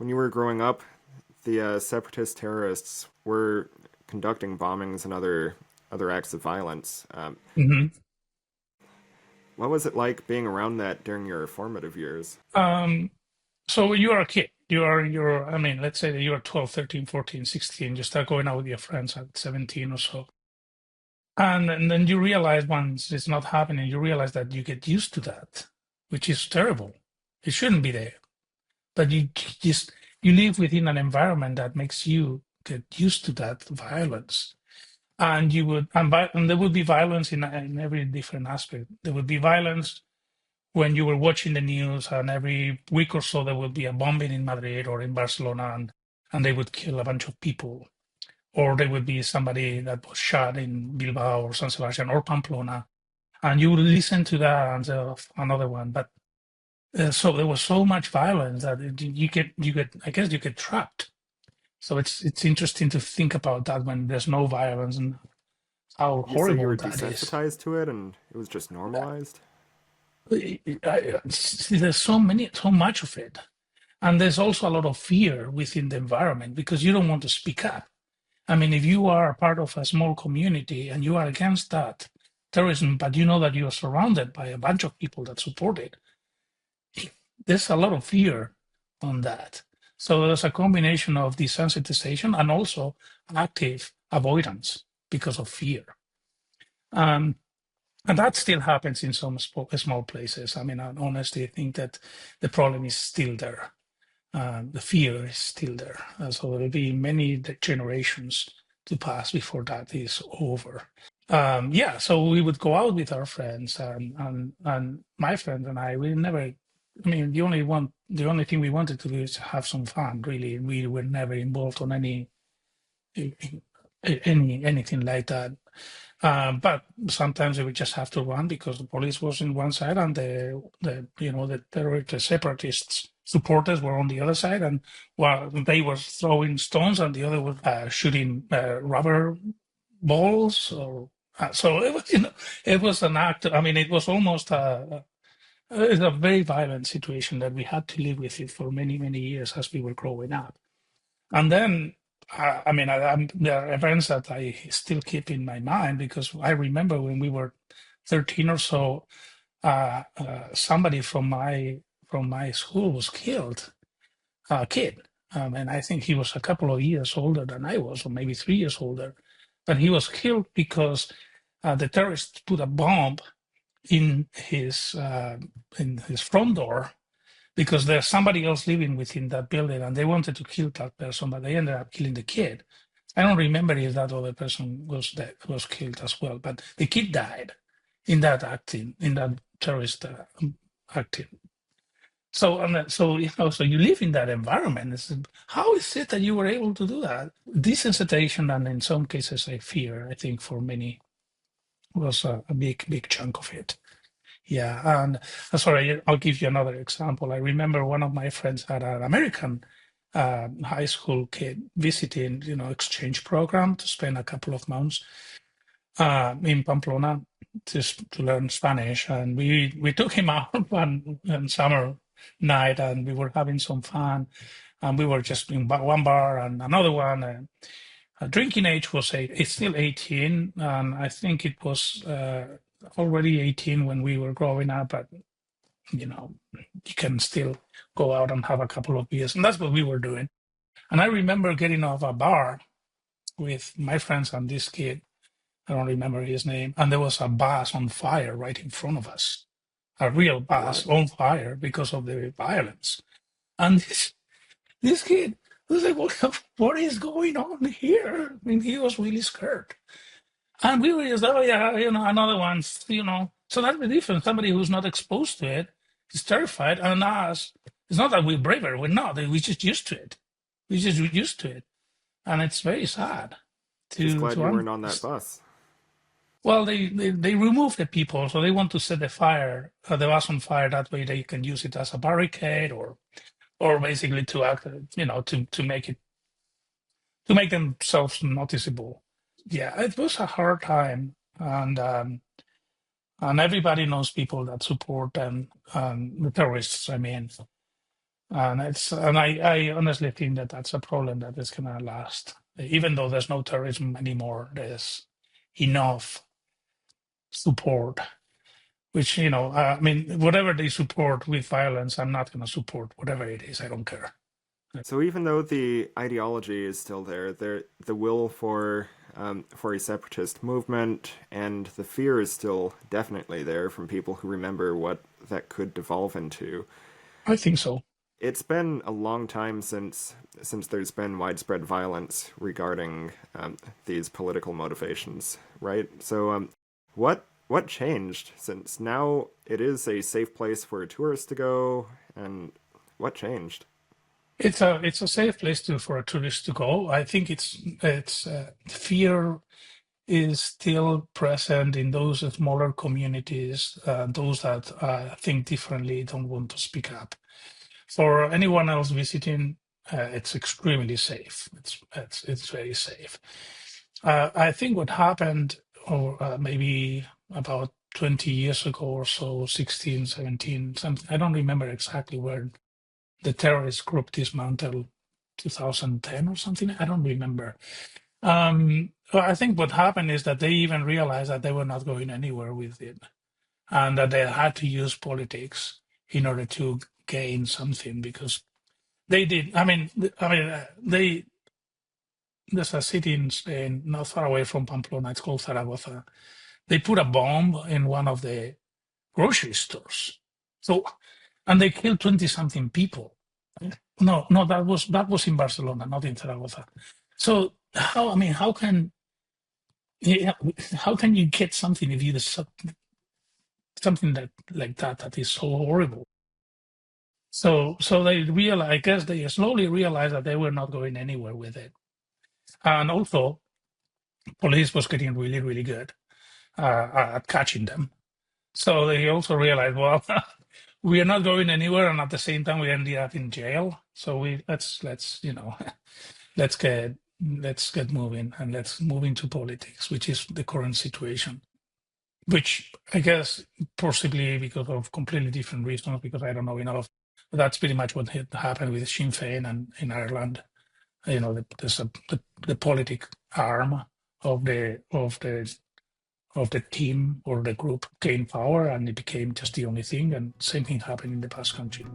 when you were growing up, the separatist terrorists were conducting bombings and other acts of violence. Hmm. What was it like being around that during your formative years? Um, so you are a kid. I mean, let's say that you are 12, 13, 14, 16. You start going out with your friends at 17 or so. And then you realize once it's not happening, you realize that you get used to that, which is terrible. It shouldn't be there. But just, you live within an environment that makes you get used to that violence. And there would be violence in every different aspect. There would be violence when you were watching the news, and every week or so there would be a bombing in Madrid or in Barcelona, and they would kill a bunch of people. Or there would be somebody that was shot in Bilbao or San Sebastian or Pamplona, and you would listen to that and say, "Oh, another one." But so there was so much violence that I guess you get trapped. So it's interesting to think about that when there's no violence and how Would you say you horrible were that is. desensitized to it and it was just normalized? There's so much of it. And there's also a lot of fear within the environment because you don't want to speak up. I mean, if you are part of a small community and you are against that terrorism, but you know that you are surrounded by a bunch of people that support it, there's a lot of fear on that. So there's a combination of desensitization and also active avoidance because of fear. Um, and that still happens in some small places. I mean, I honestly think that the problem is still there. The fear is still there. So there will be many generations to pass before that is over. Yeah, so we would go out with our friends, and my friends and I, we never. I mean, the only thing we wanted to do is have some fun. Really, we were never involved on anything like that. But sometimes we would just have to run because the police was in one side and the separatists supporters were on the other side, and while they were throwing stones and the other was shooting rubber balls or so it was it was an act. I mean, it was almost it's a very violent situation that we had to live with it for many years as we were growing up. And then, I mean, there are events that I still keep in my mind because I remember when we were 13 or so, somebody from my school was killed, a kid. And I think he was a couple of years older than I was, or maybe 3 years older. But he was killed because the terrorists put a bomb in his front door because there's somebody else living within that building and they wanted to kill that person, but they ended up killing the kid. I don't remember if that other person was killed as well, but the kid died in that terrorist acting. So so you live in that environment. How is it that you were able to do that? Desensitization and in some cases a fear, I think for many was a big chunk of it. Yeah, and sorry, I'll give you another example. I remember one of my friends had an American high school kid visiting, exchange program to spend a couple of months in Pamplona to learn Spanish, and we took him out one summer night, and we were having some fun, and we were just in one bar and another one. Drinking age was it's still 18, and I think it was already 18 when we were growing up, but you know, you can still go out and have a couple of beers. And that's what we were doing. And I remember getting off a bar with my friends and this kid. I don't remember his name. And there was a bus on fire right in front of us, a real bus What? on fire because of the violence. And this kid was like, what is going on here? I mean, he was really scared. And we were just, oh yeah, another one, So that's the difference. Somebody who's not exposed to it is terrified, and us, it's not that we're braver. We're not. We're just used to it. We just used to it, and it's very sad Just glad to you un- weren't on that bus. Well, they remove the people, so they want to set the bus on fire. That way, they can use it as a barricade, or basically to act, to make themselves noticeable. Yeah, it was a hard time, and everybody knows people that support the terrorists. I mean, And I honestly think that that's a problem that is going to last. Even though there's no terrorism anymore, there's enough support. Which, I mean, whatever they support with violence, I'm not going to support whatever it is. I don't care. So even though the ideology is still there, the will for a separatist movement and the fear is still definitely there from people who remember what that could devolve into. I think so. It's been a long time since there's been widespread violence regarding these political motivations, right? So, what changed since now it is a safe place for tourists to go, and what changed? It's a safe place for a tourist to go. I think it's fear is still present in those smaller communities, those that think differently, don't want to speak up. For anyone else visiting, it's extremely safe. It's very safe. I think what happened, or maybe about 20 years ago or so, 16, 17, something, I don't remember exactly where the terrorist group dismantled, 2010 or something. I don't remember. Well, I think what happened is that they even realized that they were not going anywhere with it, and that they had to use politics in order to gain something because they did. They there's a city in Spain, not far away from Pamplona. It's called Zaragoza. They put a bomb in one of the grocery stores. So, and they killed 20 something people. No, no, that was in Barcelona, not in Zaragoza. So how can yeah, how can you get something if you do something that like that is so horrible? So they realize, I guess they slowly realized that they were not going anywhere with it, and also police was getting really really good at catching them. So they also realized, well, we are not going anywhere, and at the same time, we ended up in jail. So let's let's get moving, and let's move into politics, which is the current situation. Which I guess possibly because of completely different reasons, because I don't know enough. But that's pretty much what had happened with Sinn Féin and in Ireland. The politic arm of the team or the group gained power, and it became just the only thing. And same thing happened in the Basque country.